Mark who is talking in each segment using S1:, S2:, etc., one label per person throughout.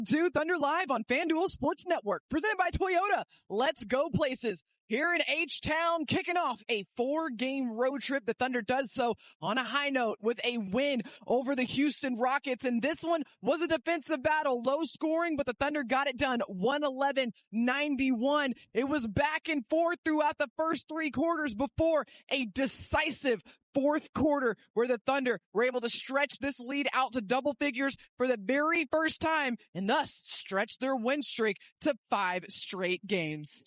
S1: to Thunder Live on FanDuel Sports Network, presented by Toyota. Let's go places. Here in H-Town, kicking off a 4-game road trip. The Thunder does so on a high note with a win over the Houston Rockets. And this one was a defensive battle, low scoring, but the Thunder got it done 111-91. It was back and forth throughout the first 3 quarters before a decisive fourth quarter where the Thunder were able to stretch this lead out to double figures for the very first time and thus stretch their win streak to 5 straight games.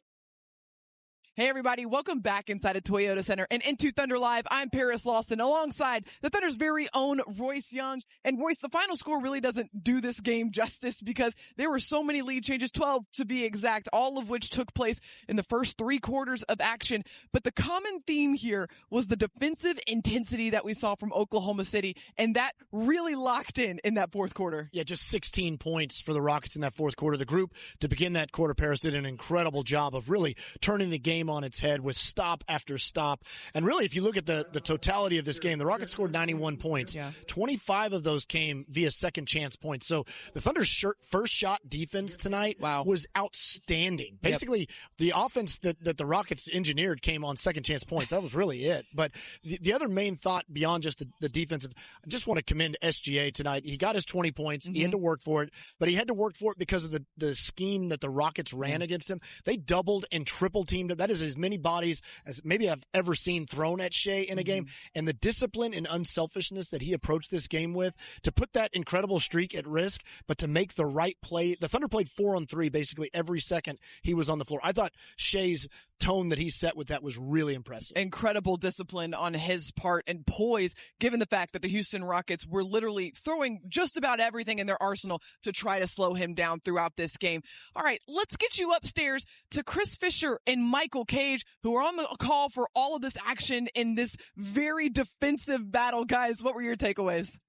S1: Hey everybody, welcome back inside of Toyota Center and into Thunder Live. I'm Paris Lawson alongside the Thunder's very own Royce Young. And Royce, the final score really doesn't do this game justice because there were so many lead changes, 12 to be exact, all of which took place in the first 3 quarters of action. But the common theme here was the defensive intensity that we saw from Oklahoma City, and that really locked in that fourth quarter.
S2: Yeah, just 16 points for the Rockets in that fourth quarter. The group, to begin that quarter, Paris did an incredible job of really turning the game on its head with stop after stop. And really, if you look at the totality of this game, the Rockets scored 91 points. Yeah. 25 of those came via second chance points. So the Thunder's first shot defense tonight was outstanding. Basically, the offense that the Rockets engineered came on second chance points. That was really it. But the other main thought beyond just the defensive, I just want to commend SGA tonight. He got his 20 points. Mm-hmm. He had to work for it, but he had to work for it because of the scheme that the Rockets ran against him. They doubled and triple teamed him. That is as many bodies as maybe I've ever seen thrown at Shai in a game. And the discipline and unselfishness that he approached this game with to put that incredible streak at risk, but to make the right play. The Thunder played 4-on-3 basically every second he was on the floor. I thought Shai's tone that he set with that was really impressive.
S1: Incredible discipline on his part and poise, given the fact that the Houston Rockets were literally throwing just about everything in their arsenal to try to slow him down throughout this game. All right, let's get you upstairs to Chris Fisher and Michael Cage, who are on the call for all of this action in this very defensive battle. Guys, what were your takeaways?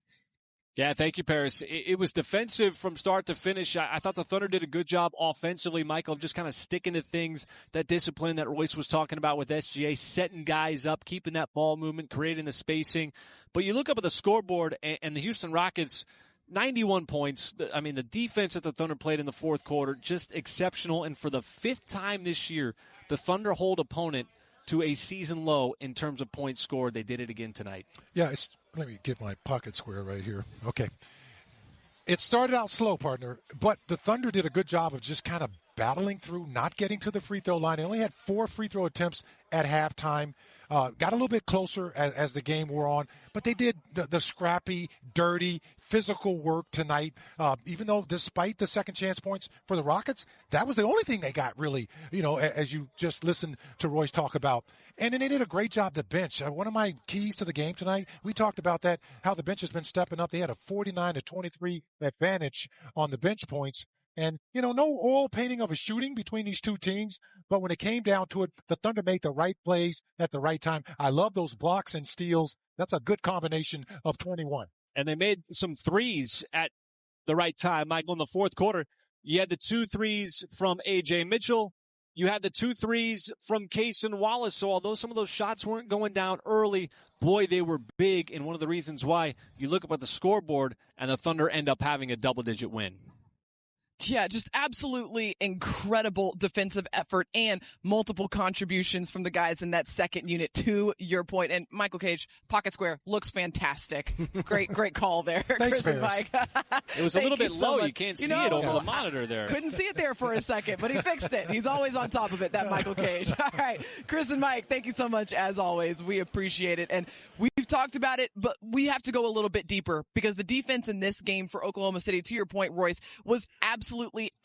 S3: Yeah, thank you, Paris. It was defensive from start to finish. I thought the Thunder did a good job offensively, Michael, just kind of sticking to things, that discipline that Royce was talking about with SGA, setting guys up, keeping that ball movement, creating the spacing. But you look up at the scoreboard, and the Houston Rockets, 91 points. I mean, the defense that the Thunder played in the fourth quarter, just exceptional. And for the 5th time this year, the Thunder hold opponent to a season low in terms of points scored. They did it again tonight.
S4: Yeah, let me get my pocket square right here. Okay. It started out slow, partner, but the Thunder did a good job of just kind of battling through, not getting to the free throw line. They only had 4 free throw attempts at halftime. Got a little bit closer as the game wore on, but they did the scrappy, dirty, physical work tonight. Even though despite the second chance points for the Rockets, that was the only thing they got really, as you just listened to Royce talk about. And then they did a great job, the bench. One of my keys to the game tonight, we talked about that, how the bench has been stepping up. They had a 49-23 advantage on the bench points. And, no oil painting of a shooting between these two teams. But when it came down to it, the Thunder made the right plays at the right time. I love those blocks and steals. That's a good combination of 21.
S3: And they made some threes at the right time, Michael, in the fourth quarter. You had the 2 threes from Ajay Mitchell. You had the 2 threes from Cason Wallace. So although some of those shots weren't going down early, boy, they were big. And one of the reasons why you look up at the scoreboard and the Thunder end up having a double-digit win.
S1: Yeah, just absolutely incredible defensive effort and multiple contributions from the guys in that second unit, to your point. And Michael Cage, pocket square, looks fantastic. Great call there.
S4: Thanks,
S1: Chris and Mike.
S3: It was a little bit low. You can't see it over the monitor there.
S1: Couldn't see it there for a second, but he fixed it. He's always on top of it, that Michael Cage. All right, Chris and Mike, thank you so much as always. We appreciate it. And we've talked about it, but we have to go a little bit deeper because the defense in this game for Oklahoma City, to your point, Royce, was absolutely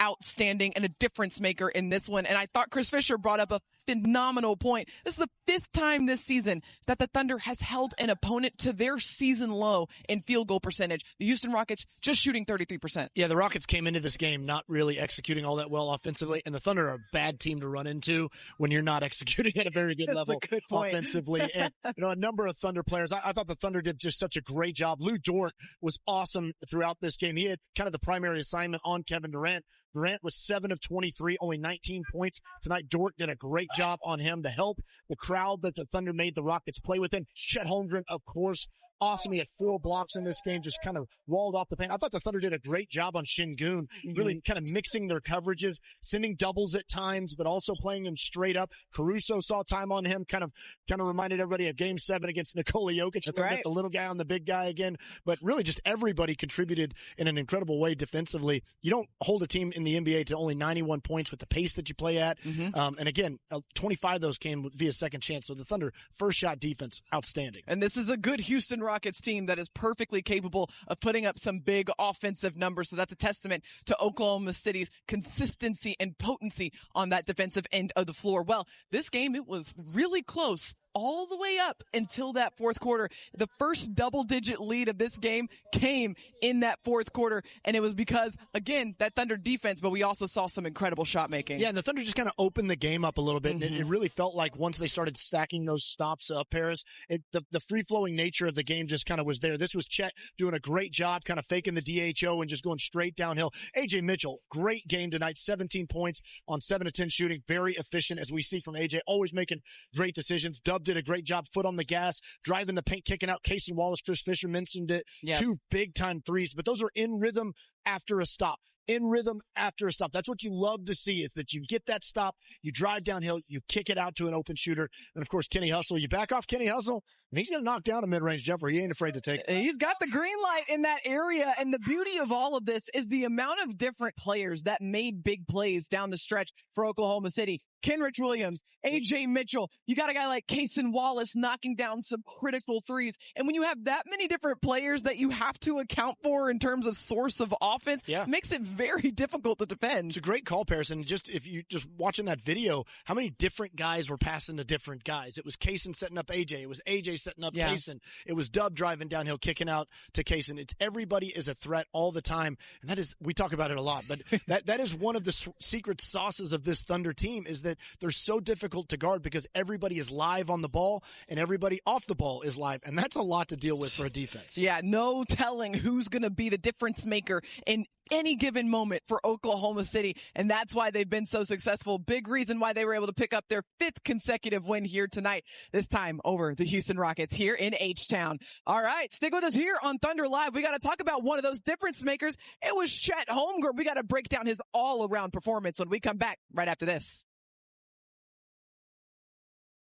S1: outstanding and a difference maker in this one. And I thought Chris Fisher brought up a phenomenal point. This is the 5th time this season that the Thunder has held an opponent to their season low in field goal percentage. The Houston Rockets just shooting 33%.
S2: Yeah, the Rockets came into this game not really executing all that well offensively, and the Thunder are a bad team to run into when you're not executing at a very good level offensively. And a number of Thunder players, I thought the Thunder did just such a great job. Lou Dort was awesome throughout this game. He had kind of the primary assignment on Kevin Durant. Durant was 7 of 23, only 19 points. Tonight, Dort did a great job on him to help the crowd that the Thunder made the Rockets play within. Chet Holmgren, of course, awesome. He had 4 blocks in this game, just kind of walled off the paint. I thought the Thunder did a great job on Şengün, really kind of mixing their coverages, sending doubles at times, but also playing them straight up. Caruso saw time on him, kind of reminded everybody of Game 7 against Nikola Jokic.
S1: That's right.
S2: The little guy on the big guy again, but really just everybody contributed in an incredible way defensively. You don't hold a team in the NBA to only 91 points with the pace that you play at. And again, 25 of those came via second chance. So the Thunder first shot defense, outstanding.
S1: And this is a good Houston Rockets team that is perfectly capable of putting up some big offensive numbers. So that's a testament to Oklahoma City's consistency and potency on that defensive end of the floor. Well, this game, it was really close all the way up until that fourth quarter. The first double-digit lead of this game came in that fourth quarter, and it was because, again, that Thunder defense, but we also saw some incredible shot making.
S2: Yeah, and the Thunder just kind of opened the game up a little bit, and it really felt like once they started stacking those stops up, Paris, the free-flowing nature of the game just kind of was there. This was Chet doing a great job kind of faking the DHO and just going straight downhill. Ajay Mitchell, great game tonight, 17 points on 7 of 10 shooting, very efficient, as we see from Ajay, always making great decisions. Did a great job, foot on the gas, driving the paint, kicking out. Cason Wallace, Chris Fisher mentioned it. Yep. 2 big-time threes, but those are in rhythm after a stop. In rhythm after a stop. That's what you love to see, is that you get that stop, you drive downhill, you kick it out to an open shooter. And, of course, Kenny Hustle. You back off Kenny Hustle, and he's going to knock down a mid-range jumper. He ain't afraid to take it.
S1: He's got the green light in that area, and the beauty of all of this is the amount of different players that made big plays down the stretch for Oklahoma City. Kenrich Williams, Ajay Mitchell. You got a guy like Cason Wallace knocking down some critical threes. And when you have that many different players that you have to account for in terms of source of offense, it makes it very difficult to defend.
S2: It's a great call, Paris. And if you just watching that video, how many different guys were passing to different guys? It was Cason setting up AJ. It was AJ setting up Cason. It was Dub driving downhill, kicking out to Cason. It's everybody is a threat all the time. And that is, we talk about it a lot, but that is one of the secret sauces of this Thunder team, is that they're so difficult to guard because everybody is live on the ball and everybody off the ball is live. And that's a lot to deal with for a defense.
S1: Yeah, no telling who's going to be the difference maker in any given moment for Oklahoma City. And that's why they've been so successful. Big reason why they were able to pick up their 5th consecutive win here tonight, this time over the Houston Rockets here in H-Town. All right, stick with us here on Thunder Live. We got to talk about one of those difference makers. It was Chet Holmgren. We got to break down his all-around performance when we come back right after this.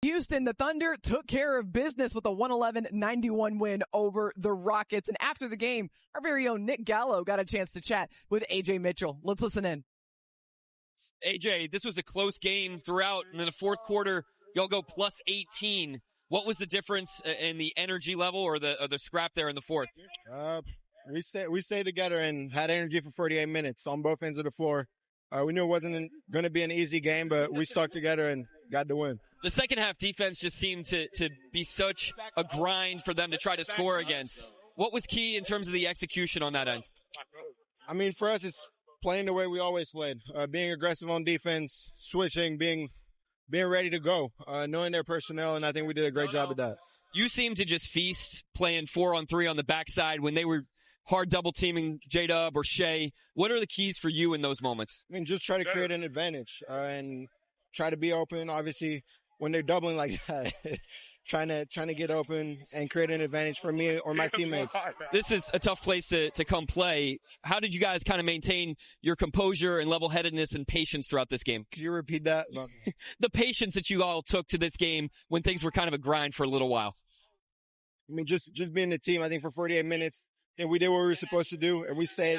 S1: Houston, the Thunder took care of business with a 111-91 win over the Rockets. And after the game, our very own Nick Gallo got a chance to chat with Ajay Mitchell. Let's listen in.
S5: AJ, this was a close game throughout, and in the fourth quarter, y'all go plus 18. What was the difference in the energy level or the scrap there in the fourth?
S6: We stayed together and had energy for 48 minutes on both ends of the floor. We knew it wasn't going to be an easy game, but we stuck together and got the win.
S5: The second half defense just seemed to be such a grind for them to try to score against. What was key in terms of the execution on that end?
S6: I mean, for us, it's playing the way we always played, being aggressive on defense, switching, being ready to go, knowing their personnel, and I think we did a great job at that.
S5: You seem to just feast playing 4-on-3 on the backside when they were hard double teaming J-Dub or Shai. What are the keys for you in those moments?
S6: I mean, just try to create an advantage and try to be open. Obviously, when they're doubling like that, trying to get open and create an advantage for me or my teammates.
S5: This is a tough place to come play. How did you guys kind of maintain your composure and level-headedness and patience throughout this game?
S6: Could you repeat that?
S5: The patience that you all took to this game when things were kind of a grind for a little while.
S6: I mean, just being the team, I think for 48 minutes, and we did what we were supposed to do, and we stayed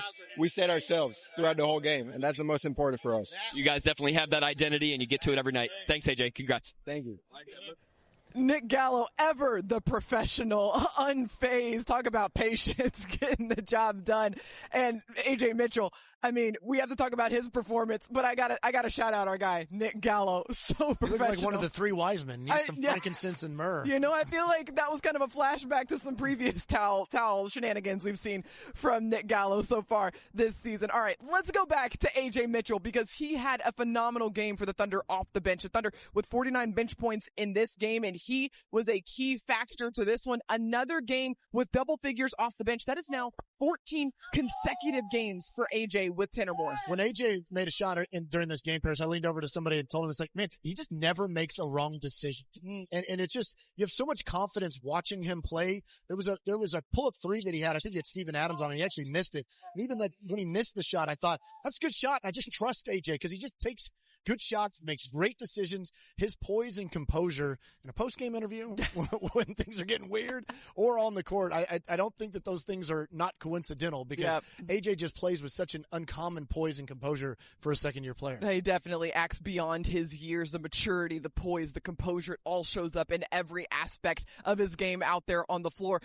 S6: ourselves throughout the whole game, and that's the most important for us.
S5: You guys definitely have that identity, and you get to it every night. Thanks, AJ. Congrats.
S6: Thank you.
S1: Nick Gallo, ever the professional, unfazed, talk about patience, getting the job done. And Ajay Mitchell, I mean, we have to talk about his performance, but I gotta shout out our guy, Nick Gallo. So professional.
S2: You look like one of the 3 wise men. Need some frankincense and myrrh.
S1: You know, I feel like that was kind of a flashback to some previous towel shenanigans we've seen from Nick Gallo so far this season. All right, let's go back to Ajay Mitchell because he had a phenomenal game for the Thunder off the bench. The Thunder with 49 bench points in this game, and he was a key factor to this one. Another game with double figures off the bench. That is now 14 consecutive games for AJ with 10 or more.
S2: When AJ made a shot during this game, Paris, I leaned over to somebody and told him, it's like, man, he just never makes a wrong decision. And it's just, you have so much confidence watching him play. There was a pull-up three that he had. I think he had Steven Adams on it. He actually missed it. And even when he missed the shot, I thought, that's a good shot. I just trust AJ because he just takes good shots, makes great decisions. His poise and composure in a post-game interview when things are getting weird or on the court, I don't think that those things are not coincidental because AJ just plays with such an uncommon poise and composure for a second-year player.
S1: He definitely acts beyond his years. The maturity, the poise, the composure, it all shows up in every aspect of his game out there on the floor.